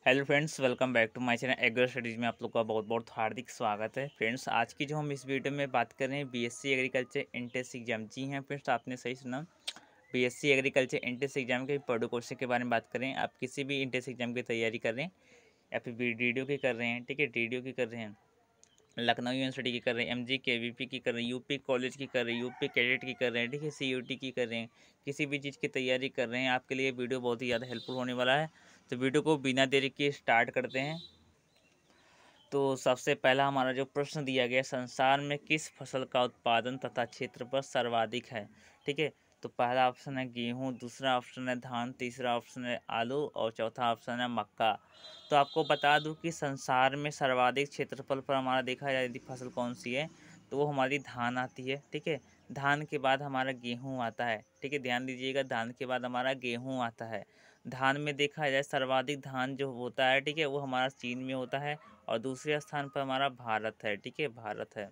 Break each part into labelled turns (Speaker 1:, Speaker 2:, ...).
Speaker 1: Hello friends, welcome back to my channel agro studies में आप लोग का बहुत बहुत हार्दिक स्वागत है। फ्रेंड्स, आज की जो हम इस वीडियो में बात कर रहे हैं बीएससी एग्रीकल्चर एंट्रेंस एग्जाम। जी हैं फ्रेंड्स, आपने सही सुना। बीएससी एग्रीकल्चर एंट्रेंस एग्जाम के पढ़ो क्वेश्चन के बारे में बात करें। आप किसी भी एंट्रेंस एग्जाम की तैयारी कर रहे हैं या फिर डी की कर रहे हैं, ठीक है, डी की कर रहे हैं, लखनऊ यूनिवर्सिटी की कर रहे हैं, एमजी केवीपी की कर रहे हैं, यूपी कॉलेज की कर रहे हैं, यूपी कैडेट की कर रहे हैं, ठीक है, सीयूटी की कर रहे हैं, किसी भी चीज़ की तैयारी कर रहे हैं, आपके लिए वीडियो बहुत ही ज़्यादा हेल्पफुल होने वाला है। तो वीडियो को बिना देरी के स्टार्ट करते हैं। तो सबसे पहला हमारा जो प्रश्न दिया गया, संसार में किस फसल का उत्पादन तथा क्षेत्रफल सर्वाधिक है, ठीक है। तो पहला ऑप्शन है गेहूं, दूसरा ऑप्शन है धान, तीसरा ऑप्शन है आलू और चौथा ऑप्शन है मक्का। तो आपको बता दूं कि संसार में सर्वाधिक क्षेत्रफल पर हमारा देखा जाए यदि फसल कौन सी है तो वो हमारी धान आती है, ठीक है। धान के बाद हमारा गेहूं आता है, ठीक है, ध्यान दीजिएगा, धान के बाद हमारा गेहूं आता है। धान में देखा जाए सर्वाधिक धान जो होता है, ठीक है, वो हमारा चीन में होता है और दूसरे स्थान पर हमारा भारत है, ठीक है, भारत है।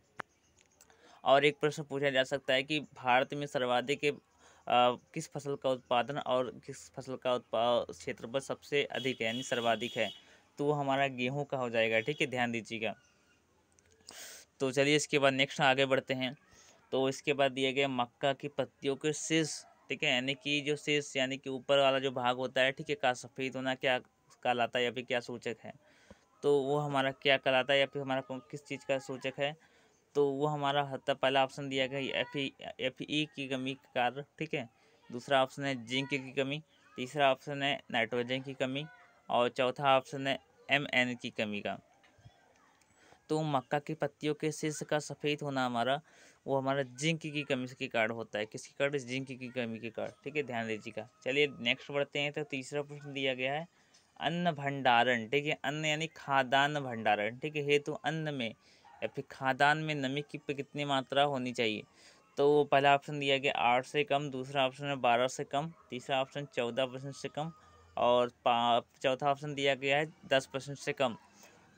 Speaker 1: और एक प्रश्न पूछा जा सकता है कि भारत में सर्वाधिक किस फसल का उत्पादन और किस फसल का क्षेत्रफल सबसे अधिक है यानी सर्वाधिक है, तो वो हमारा गेहूं का हो जाएगा, ठीक है, ध्यान दीजिएगा। तो चलिए इसके बाद नेक्स्ट आगे बढ़ते हैं। तो इसके बाद दिया गया मक्का की पत्तियों के शीर्ष, ठीक है, यानी कि जो शीर्ष यानी कि ऊपर वाला जो भाग होता है, ठीक है, का सफ़ेद होना क्या कहलाता है या फिर क्या सूचक है, तो वो हमारा क्या कहलाता है या फिर हमारा किस चीज़ का सूचक है, तो वो हमारा होता पहला ऑप्शन दिया गया एफ ई की कमी के कारण, ठीक है, दूसरा ऑप्शन है जिंक की कमी, तीसरा ऑप्शन है नाइट्रोजन की कमी और चौथा ऑप्शन है एम की कमी का। तो मक्का की पत्तियों के शीर्ष का सफ़ेद होना हमारा वो हमारा जिंक की कमी के कारण होता है, किसके कारण, जिंक की कमी के कारण, ठीक है, ध्यान दीजिएगा। चलिए नेक्स्ट बढ़ते हैं। तो तीसरा प्रश्न दिया गया है अन्न भंडारण, ठीक है, अन्न यानी खाद्यान्न भंडारण, ठीक है, हेतु अन्न में या फिर खाद्यान्न में नमी की कितनी मात्रा होनी चाहिए। तो पहला ऑप्शन दिया गया 8 से कम, दूसरा ऑप्शन है 12 से कम, तीसरा ऑप्शन 14% से कम और चौथा ऑप्शन दिया गया है 10% से कम।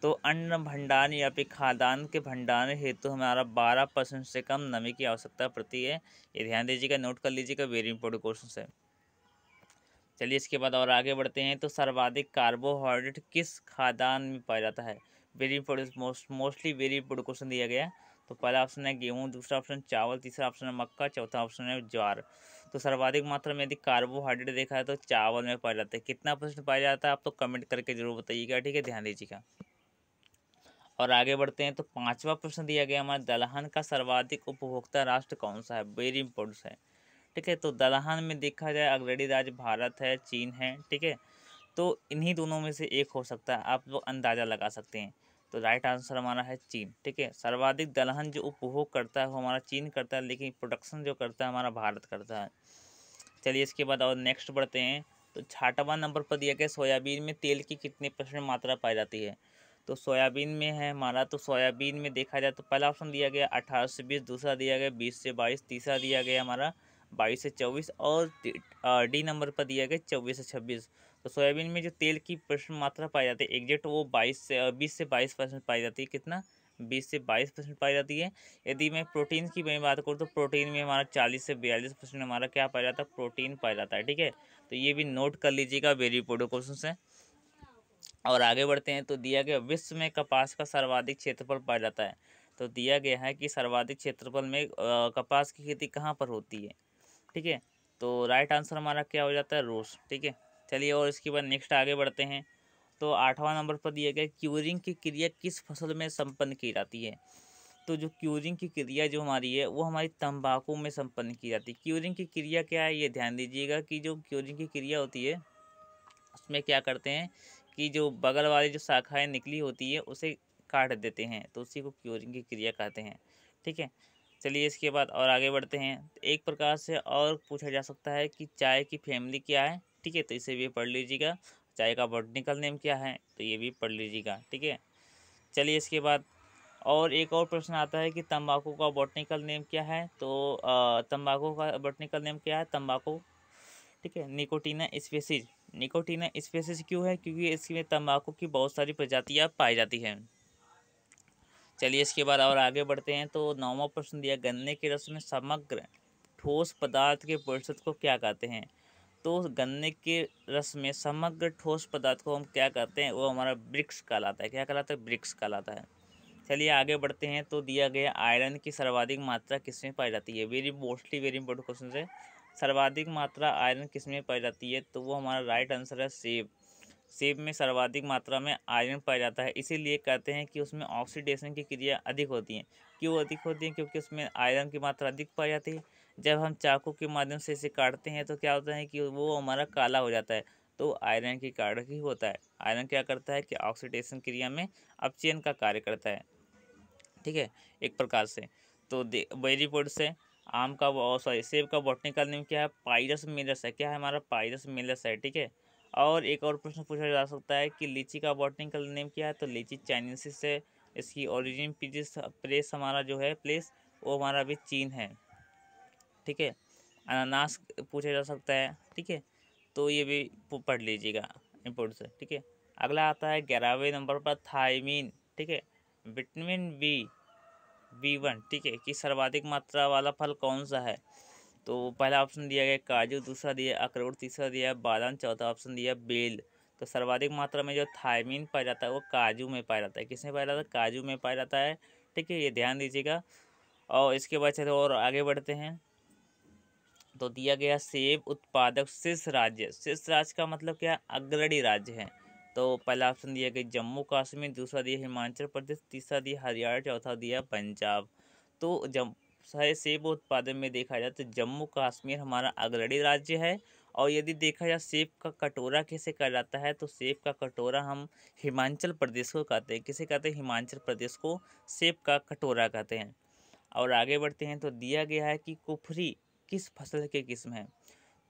Speaker 1: तो अन्न भंडारण या फिर खाद्यान्न के भंडारण हेतु हमारा 12% से कम नमी की आवश्यकता पड़ती है। ये ध्यान दीजिएगा, नोट कर लीजिएगा, वेरी इंपॉर्टेंट क्वेश्चन है। चलिए इसके बाद और आगे बढ़ते हैं। तो सर्वाधिक कार्बोहाइड्रेट किस खाद्यान्न में पाया जाता है, very important, mostly very important question दिया गया है। तो पहला ऑप्शन है गेहूँ, दूसरा ऑप्शन चावल, तीसरा ऑप्शन है मक्का, चौथा ऑप्शन है ज्वार। तो सर्वाधिक मात्रा में यदि कार्बोहाइड्रेट देखा है तो चावल में पाया जाता है। कितना परसेंट पाया जाता है आप तो कमेंट करके जरूर बताइएगा, ठीक है, ध्यान दीजिएगा। और आगे बढ़ते हैं। तो पांचवा प्रश्न दिया गया हमारा दलहन का सर्वाधिक उपभोक्ता राष्ट्र कौन सा है, वेरी इंपॉर्टेंट है, ठीक है। तो दलहन में देखा जाए अग्रणी राज्य भारत है, चीन है, ठीक है। तो इन्हीं दोनों में से एक हो सकता है, आप लोग अंदाज़ा लगा सकते हैं। तो राइट आंसर हमारा है चीन, ठीक है। सर्वाधिक दलहन जो उपभोग करता है वो हमारा चीन करता है, लेकिन प्रोडक्शन जो करता है हमारा भारत करता है। चलिए इसके बाद और नेक्स्ट बढ़ते हैं। तो 6वां नंबर पर दिया गया सोयाबीन में तेल की कितने परसेंट मात्रा पाई जाती है। तो सोयाबीन में है हमारा, तो सोयाबीन में देखा जाए तो पहला ऑप्शन दिया गया 18 से 20, दूसरा दिया गया 20 से 22, तीसरा दिया गया हमारा 22 से 24 और डी नंबर पर दिया गया 24 से 26। तो सोयाबीन में जो तेल की परसेंट मात्रा पाई जाती है एग्जैक्ट वो 20 से 22% पाई जाती है। कितना, 20 से 22% पाई जाती है। यदि मैं प्रोटीन की मैं बात करूँ तो प्रोटीन में हमारा 40 से 42% हमारा क्या पाया जाता है, प्रोटीन पाया जाता है, ठीक है। तो ये भी नोट कर लीजिएगा, वेरी इंपॉर्टेंट क्वेश्चन है। और आगे बढ़ते हैं। तो दिया गया विश्व में कपास का सर्वाधिक क्षेत्रफल पाया जाता है। तो दिया गया है कि सर्वाधिक क्षेत्रफल में कपास की खेती कहाँ पर होती है, ठीक है। तो राइट आंसर हमारा क्या हो जाता है, रूस, ठीक है। चलिए और इसके बाद नेक्स्ट आगे बढ़ते हैं। तो 8वां नंबर पर दिया गया क्यूरिंग की क्रिया किस फसल में संपन्न की जाती है। तो जो क्यूरिंग की क्रिया जो हमारी है वो हमारी तंबाकू में संपन्न की जाती है। क्यूरिंग की क्रिया क्या है, ये ध्यान दीजिएगा कि जो क्यूरिंग की क्रिया होती है उसमें क्या करते हैं कि जो बगल वाली जो शाखाएं निकली होती है उसे काट देते हैं, तो उसी को क्यूरिंग की क्रिया कहते हैं, ठीक है। चलिए इसके बाद और आगे बढ़ते हैं। एक प्रकार से और पूछा जा सकता है कि चाय की फैमिली क्या है, ठीक है, तो इसे भी पढ़ लीजिएगा। चाय का बॉटनिकल नेम क्या है, तो ये भी पढ़ लीजिएगा, ठीक है। चलिए इसके बाद और एक और प्रश्न आता है कि तंबाकू का बॉटनिकल नेम क्या है। तो तंबाकू का बॉटनिकल नेम क्या है, तंबाकू, ठीक है, निकोटीना स्पेसीज। निकोटीना स्पेसीज क्यों है, क्योंकि इसमें तंबाकू की बहुत सारी प्रजातियां पाई जाती हैं। चलिए इसके बाद और आगे बढ़ते हैं। तो 9वां प्रश्न दिया गन्ने के रस में समग्र ठोस पदार्थ के प्रतिशत को क्या कहते हैं। तो गन्ने के रस में समग्र ठोस पदार्थ को हम क्या करते हैं, वो हमारा ब्रिक्स कहलाता है। क्या कहलाता है? ब्रिक्स कहलाता है। चलिए आगे बढ़ते हैं। तो दिया गया आयरन की सर्वाधिक मात्रा किसमें पाई जाती है? वेरी इंपॉर्टेंट क्वेश्चन है। सर्वाधिक मात्रा आयरन किसमें पाई जाती है? तो वो हमारा राइट आंसर है सेब। सेब में सर्वाधिक मात्रा में आयरन पाया जाता है, इसीलिए कहते हैं कि उसमें ऑक्सीडेशन की क्रिया अधिक होती है। क्यों अधिक होती है? क्योंकि उसमें आयरन की मात्रा अधिक पाई जाती है। जब हम चाकू के माध्यम से इसे काटते हैं तो क्या होता है कि वो हमारा काला हो जाता है, तो आयरन के कारण ही होता है। आयरन क्या करता है कि ऑक्सीडेशन क्रिया में अपचयन का कार्य करता है, ठीक है, एक प्रकार से। तो वेरी गुड से आम का सॉरी सेब का बॉटनिकल नेम क्या है? पायरस मिलस है। क्या है हमारा? पायरस मिलस है, ठीक है। और एक और प्रश्न पूछा जा सकता है कि लीची का बॉटनिकल नेम क्या है? तो लीची चाइनीसिस है। इसकी ओरिजिन प्लेस हमारा जो है प्लेस, वो हमारा भी चीन है, ठीक है। अनानास पूछा जा सकता है, ठीक है। तो ये भी पढ़ लीजिएगा इंपोर्ट से, ठीक है। अगला आता है 11वें नंबर पर थायमीन, ठीक है। विटामिन बी वन, ठीक है, कि सर्वाधिक मात्रा वाला फल कौन सा है? तो पहला ऑप्शन दिया गया काजू, दूसरा दिया अखरोट, तीसरा दिया बादाम, चौथा ऑप्शन दिया बेल। तो सर्वाधिक मात्रा में जो थायमीन पाया जाता है वो काजू में पाया जाता है। किसमें पाया जाता है? काजू में पाया जाता है, ठीक है, ये ध्यान दीजिएगा। और इसके बाद चलो और आगे बढ़ते हैं। तो दिया गया सेब उत्पादक शीर्ष राज्य, शीर्ष राज्य का मतलब क्या? अग्रणी राज्य है। तो पहला ऑप्शन दिया गया जम्मू कश्मीर, दूसरा दिया हिमाचल प्रदेश, तीसरा दिया हरियाणा, चौथा दिया पंजाब। तो जब सेब उत्पादन में देखा जाए तो जम्मू कश्मीर हमारा अग्रणी राज्य है। और यदि देखा जाए सेब का कटोरा कैसे कहा जाता है, तो सेब का कटोरा हम हिमाचल प्रदेश को कहते हैं। किसे कहते हैं? हिमाचल प्रदेश को सेब का कटोरा कहते हैं। और आगे बढ़ते हैं। तो दिया गया है कि कुफरी किस फसल के किस्म है?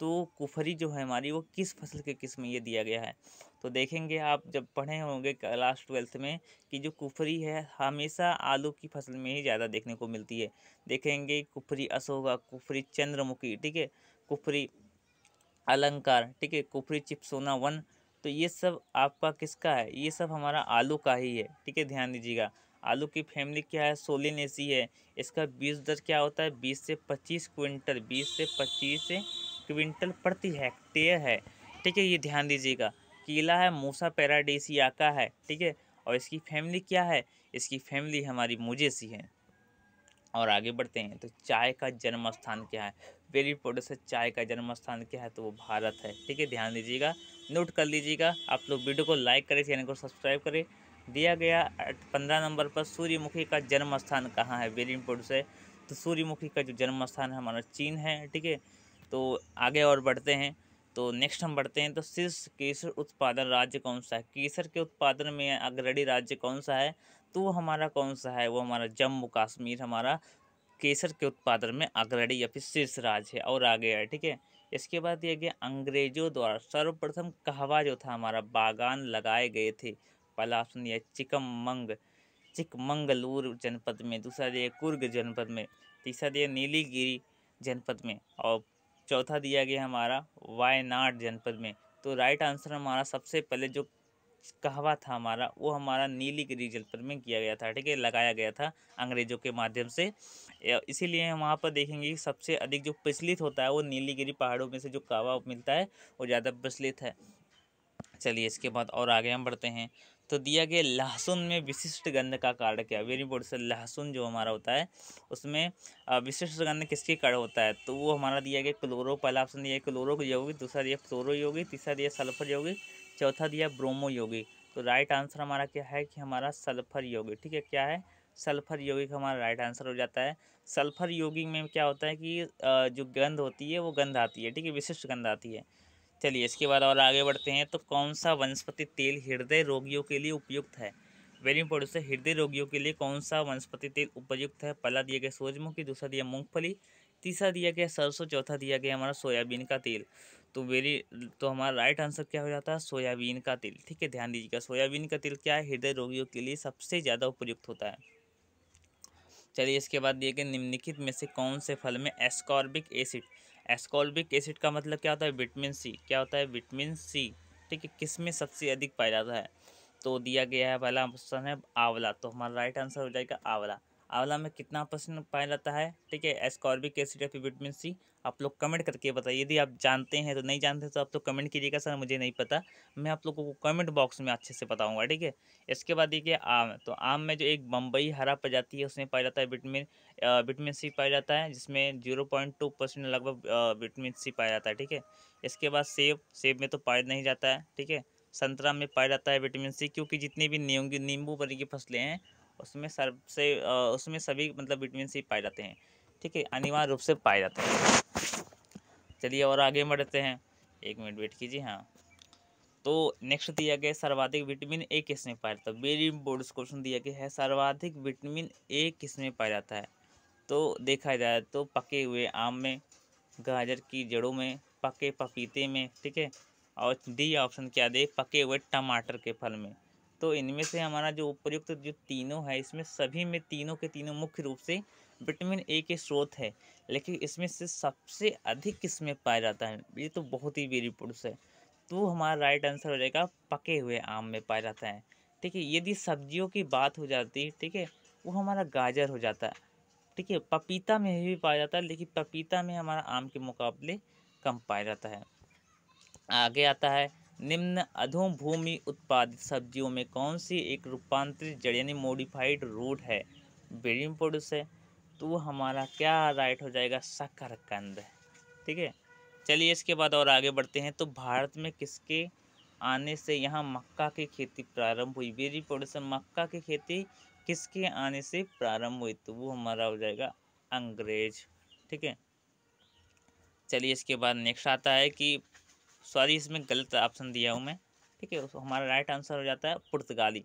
Speaker 1: तो कुफरी जो है हमारी वो किस फसल के किस्म, ये दिया गया है। तो देखेंगे आप जब पढ़े होंगे क्लास 12th में कि जो कुफरी है हमेशा आलू की फसल में ही ज़्यादा देखने को मिलती है। देखेंगे कुफरी अशोका, कुफरी चंद्रमुखी, ठीक है, कुफरी अलंकार, ठीक है, कुफरी चिपसोना वन। तो ये सब आपका किसका है? ये सब हमारा आलू का ही है, ठीक है, ध्यान दीजिएगा। आलू की फैमिली क्या है? सोलिनेसी है। इसका बीज दर क्या होता है? 20 से 25 क्विंटल, 20 से 25 क्विंटल प्रति हेक्टेयर है, ठीक है, ये ध्यान दीजिएगा। केला है मूसा पैराडीसियाका है, ठीक है। और इसकी फैमिली क्या है? इसकी फैमिली हमारी मुजेसी है। और आगे बढ़ते हैं। तो चाय का जन्म स्थान क्या है? वेरी इंपॉर्टेंट से चाय का जन्म स्थान क्या है? तो वो भारत है, ठीक है, ध्यान दीजिएगा, नोट कर लीजिएगा। आप लोग वीडियो को लाइक करें, चैनल को सब्सक्राइब करें। दिया गया 15 नंबर पर सूर्यमुखी का जन्म स्थान कहाँ है? वेरी इंपॉर्टेंट से। तो सूर्यमुखी का जो जन्म स्थान है हमारा चीन है, ठीक है। तो आगे और बढ़ते हैं। तो नेक्स्ट हम बढ़ते हैं। तो शीर्ष केसर उत्पादन राज्य कौन सा है? केसर के उत्पादन में अग्रणी राज्य कौन सा है? तो वो हमारा कौन सा है? वो हमारा जम्मू कश्मीर हमारा केसर के उत्पादन में अग्रणी या फिर शीर्ष राज्य है। और आगे है, ठीक है। इसके बाद दिया गया अंग्रेजों द्वारा सर्वप्रथम कहवा जो था हमारा बागान लगाए गए थे। पहला ऑप्शन दिया चिकमंगलूर जनपद में, दूसरा दिया कुर्ग जनपद में, तीसरा दिया नीलगिरी जनपद में, और चौथा दिया गया हमारा वायनाड जनपद में। तो राइट आंसर हमारा सबसे पहले जो कहवा था हमारा वो हमारा नीलगिरी जनपद में किया गया था, ठीक है, लगाया गया था अंग्रेजों के माध्यम से। इसीलिए हम वहाँ पर देखेंगे कि सबसे अधिक जो प्रचलित होता है वो नीलगिरी पहाड़ों में से जो कहवा मिलता है वो ज़्यादा प्रचलित है। चलिए इसके बाद और आगे हम बढ़ते हैं। तो दिया गया लहसुन में विशिष्ट गंध का कारण क्या? वेरी इंपॉर्टेंट से लहसुन जो हमारा होता है उसमें विशिष्ट गंध किसके कारण होता है? तो वो हमारा दिया गया क्लोरो, पहला ऑप्शन दिया क्लोरो यौगिक, दूसरा दिया फ्लोरो यौगिक, तीसरा दिया सल्फर यौगिक, चौथा दिया ब्रोमो यौगिक। तो राइट आंसर हमारा क्या है कि हमारा सल्फर यौगिक, ठीक है, क्या है? सल्फर यौगिक हमारा राइट आंसर हो जाता है। सल्फर यौगिक में क्या होता है कि जो गंध होती है वो गंध आती है, ठीक है, विशिष्ट गंध आती है। चलिए इसके बाद और आगे बढ़ते हैं। तो कौन सा वनस्पति तेल हृदय रोगियों के लिए उपयुक्त है? वेरी इंपॉर्टेंट से हृदय रोगियों के लिए कौन सा वनस्पति तेल उपयुक्त है? पहला दिया गया सूरजमुखी, दूसरा दिया मूंगफली, तीसरा दिया गया सरसों, चौथा दिया गया हमारा सोयाबीन का तेल। तो हमारा राइट आंसर क्या हो जाता है? सोयाबीन का तेल, ठीक है, ध्यान दीजिएगा। सोयाबीन का तेल क्या है? हृदय रोगियों के लिए सबसे ज़्यादा उपयुक्त होता है। चलिए इसके बाद दिए गए निम्नलिखित में से कौन से फल में एस्कॉर्बिक एसिड, एस्कॉर्बिक एसिड का मतलब क्या होता है? विटामिन सी, क्या होता है? विटामिन सी, ठीक है, किस में सबसे अधिक पाया जाता है? तो दिया गया है पहला ऑप्शन है आंवला, तो हमारा राइट आंसर हो जाएगा आंवला। आंवला में कितना परसेंट पाया जाता है, ठीक है, एस्कॉर्बिक एसिड या फिर विटामिन सी। आप लोग कमेंट करके बताइए, यदि आप जानते हैं तो, नहीं जानते तो आप तो कमेंट कीजिएगा सर मुझे नहीं पता, मैं आप लोगों को कमेंट बॉक्स में अच्छे से बताऊंगा, ठीक है। इसके बाद देखिए आम, तो आम में जो एक बम्बई हरा प्रजाति है उसमें पाया जाता है विटामिन सी पाया जाता है, जिसमें 0.2% लगभग विटामिन सी पाया जाता है, ठीक है। इसके बाद सेब में तो पाया नहीं जाता है, ठीक है। संतरा में पाया जाता है विटामिन सी, क्योंकि जितनी भी नींबू वाली की फसलें हैं उसमें सभी मतलब विटामिन सी पाए जाते हैं, ठीक है, अनिवार्य रूप से पाए जाते हैं। चलिए और आगे बढ़ते हैं, 1 मिनट वेट कीजिए। हाँ, तो नेक्स्ट दिया गया सर्वाधिक विटामिन ए किसमें पाया जाता है, वेरी इंपॉर्टेंट क्वेश्चन दिया गया है, सर्वाधिक विटामिन ए किसमें पाया जाता है। तो देखा जाए तो पके हुए आम में, गाजर की जड़ों में, पके पपीते में, ठीक है, और डी ऑप्शन क्या दे, पके हुए टमाटर के फल में। तो इनमें से हमारा जो उपयुक्त जो तीनों है, इसमें सभी में तीनों के तीनों मुख्य रूप से विटामिन ए के स्रोत है, लेकिन इसमें से सबसे अधिक किसमें पाया जाता है, ये तो बहुत ही वेरी पुरुष है। तो हमारा राइट आंसर हो जाएगा पके हुए आम में पाया जाता है, ठीक है। यदि सब्जियों की बात हो जाती है, ठीक है, वो हमारा गाजर हो जाता है, ठीक है। पपीता में भी पाया जाता है, लेकिन पपीता में हमारा आम के मुकाबले कम पाया जाता है। आगे आता है, निम्न अधोभूमि उत्पादित सब्जियों में कौन सी एक रूपांतरित जड़ यानी मॉडिफाइड रूट है, वेरी इंपॉर्टेंट है। तो हमारा क्या राइट हो जाएगा, शकरकंद, ठीक है। चलिए इसके बाद और आगे बढ़ते हैं, तो भारत में किसके आने से यहाँ मक्का की खेती प्रारंभ हुई, वेरी इंपॉर्टेंट, मक्का की खेती किसके आने से प्रारंभ हुई, तो वो हमारा हो जाएगा अंग्रेज, ठीक है। चलिए इसके बाद नेक्स्ट आता है कि, सॉरी इसमें गलत ऑप्शन दिया हूँ मैं, ठीक है, हमारा राइट आंसर हो जाता है पुर्तगाली।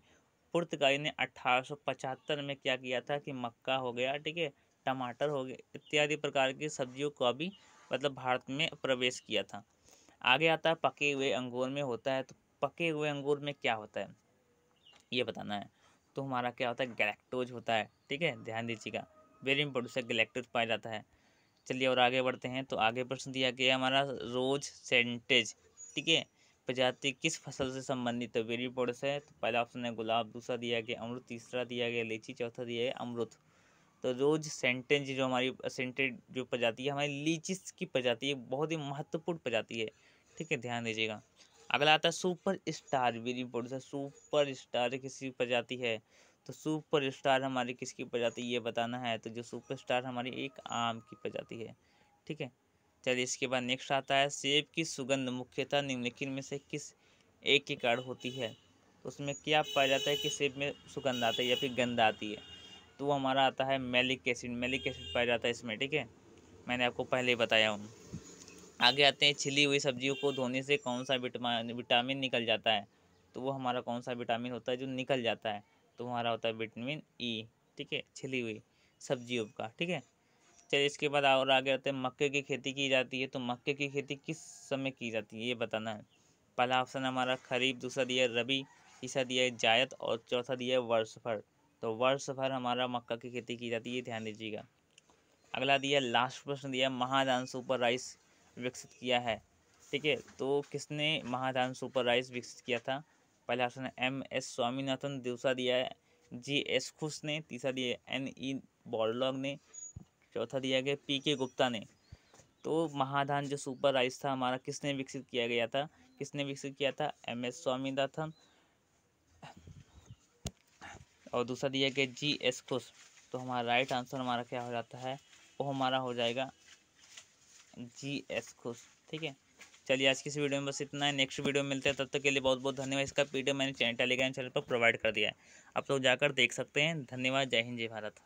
Speaker 1: पुर्तगाली ने 1875 में क्या किया था कि मक्का हो गया, ठीक है, टमाटर हो गए, इत्यादि प्रकार की सब्जियों का भी मतलब भारत में प्रवेश किया था। आगे आता है पके हुए अंगूर में होता है, तो पके हुए अंगूर में क्या होता है ये बताना है। तो हमारा क्या होता है, गैलेक्टोज होता है, ठीक है, ध्यान दीजिएगा, वेरी इंपॉर्टेंट से गैलेक्टोज पाया जाता है। चलिए और आगे बढ़ते हैं, तो आगे प्रश्न दिया गया हमारा रोज सेंटेज, ठीक है, प्रजाति किस फसल से संबंधित है, वेरी इंपॉर्टेंट है। तो पहला ऑप्शन है गुलाब, दूसरा दिया गया अमरूद, तीसरा दिया गया लीची, चौथा दिया गया अमरूद। तो रोज सेंटेज जो हमारी सेंटेज जो प्रजाति है हमारी लीची की प्रजाति है, बहुत ही महत्वपूर्ण प्रजाति है, ठीक है, ध्यान दीजिएगा। अगला आता है सुपर स्टार, वेरी इंपॉर्टेंट है, सुपर स्टार किसी प्रजाति है, तो सुपर स्टार हमारी किसकी प्रजाति ये बताना है। तो जो सुपर स्टार हमारी एक आम की प्रजाति है, ठीक है। चलिए इसके बाद नेक्स्ट आता है, सेब की सुगंध मुख्यतः निम्नलिखित में से किस एक के कारण होती है, तो उसमें क्या पाया जाता है कि सेब में सुगंध आता है या फिर गंध आती है। तो वो हमारा आता है मैलिक एसिड, मैलिक एसिड पाया जाता है इसमें, ठीक है, मैंने आपको पहले ही बताया हूँ। आगे आते हैं, छिली हुई सब्जियों को धोने से कौन सा विटामिन निकल जाता है, तो वो हमारा कौन सा विटामिन होता है जो निकल जाता है, तो हमारा होता है विटामिन ई, ठीक है, छिली हुई सब्जियों का, ठीक है। चलिए इसके बाद और आगे आते हैं, मक्के की खेती की जाती है, तो मक्के की खेती किस समय की जाती है ये बताना है। पहला ऑप्शन हमारा खरीफ, दूसरा दिया है रबी, तीसरा दिया है जायद और चौथा दिया है वर्ष भर। तो वर्ष भर हमारा मक्का की खेती की जाती है, ध्यान दीजिएगा। अगला दिया लास्ट प्रश्न दिया, महाधान सुपर राइस विकसित किया है, ठीक है, तो किसने महाधान सुपर राइस विकसित किया था। पहला ऑप्शन है MS स्वामीनाथन, दूसरा दिया है GS खुश ने, तीसरा दिया है NE बॉर्लॉग ने, चौथा दिया गया PK गुप्ता ने। तो महाधान जो सुपर राइस था हमारा किसने विकसित किया गया था, किसने विकसित किया था, MS स्वामीनाथन, और दूसरा दिया गया GS खुश। तो हमारा राइट आंसर हमारा क्या हो जाता है, वो हमारा हो जाएगा GS खुश, ठीक है। चलिए आज की इस वीडियो में बस इतना है, नेक्स्ट वीडियो में मिलते हैं, तब तक के लिए बहुत बहुत धन्यवाद। इसका PDF मैंने टेलीग्राम चैनल पर प्रोवाइड कर दिया है, आप लोग जाकर देख सकते हैं। धन्यवाद, जय हिंद, जय भारत।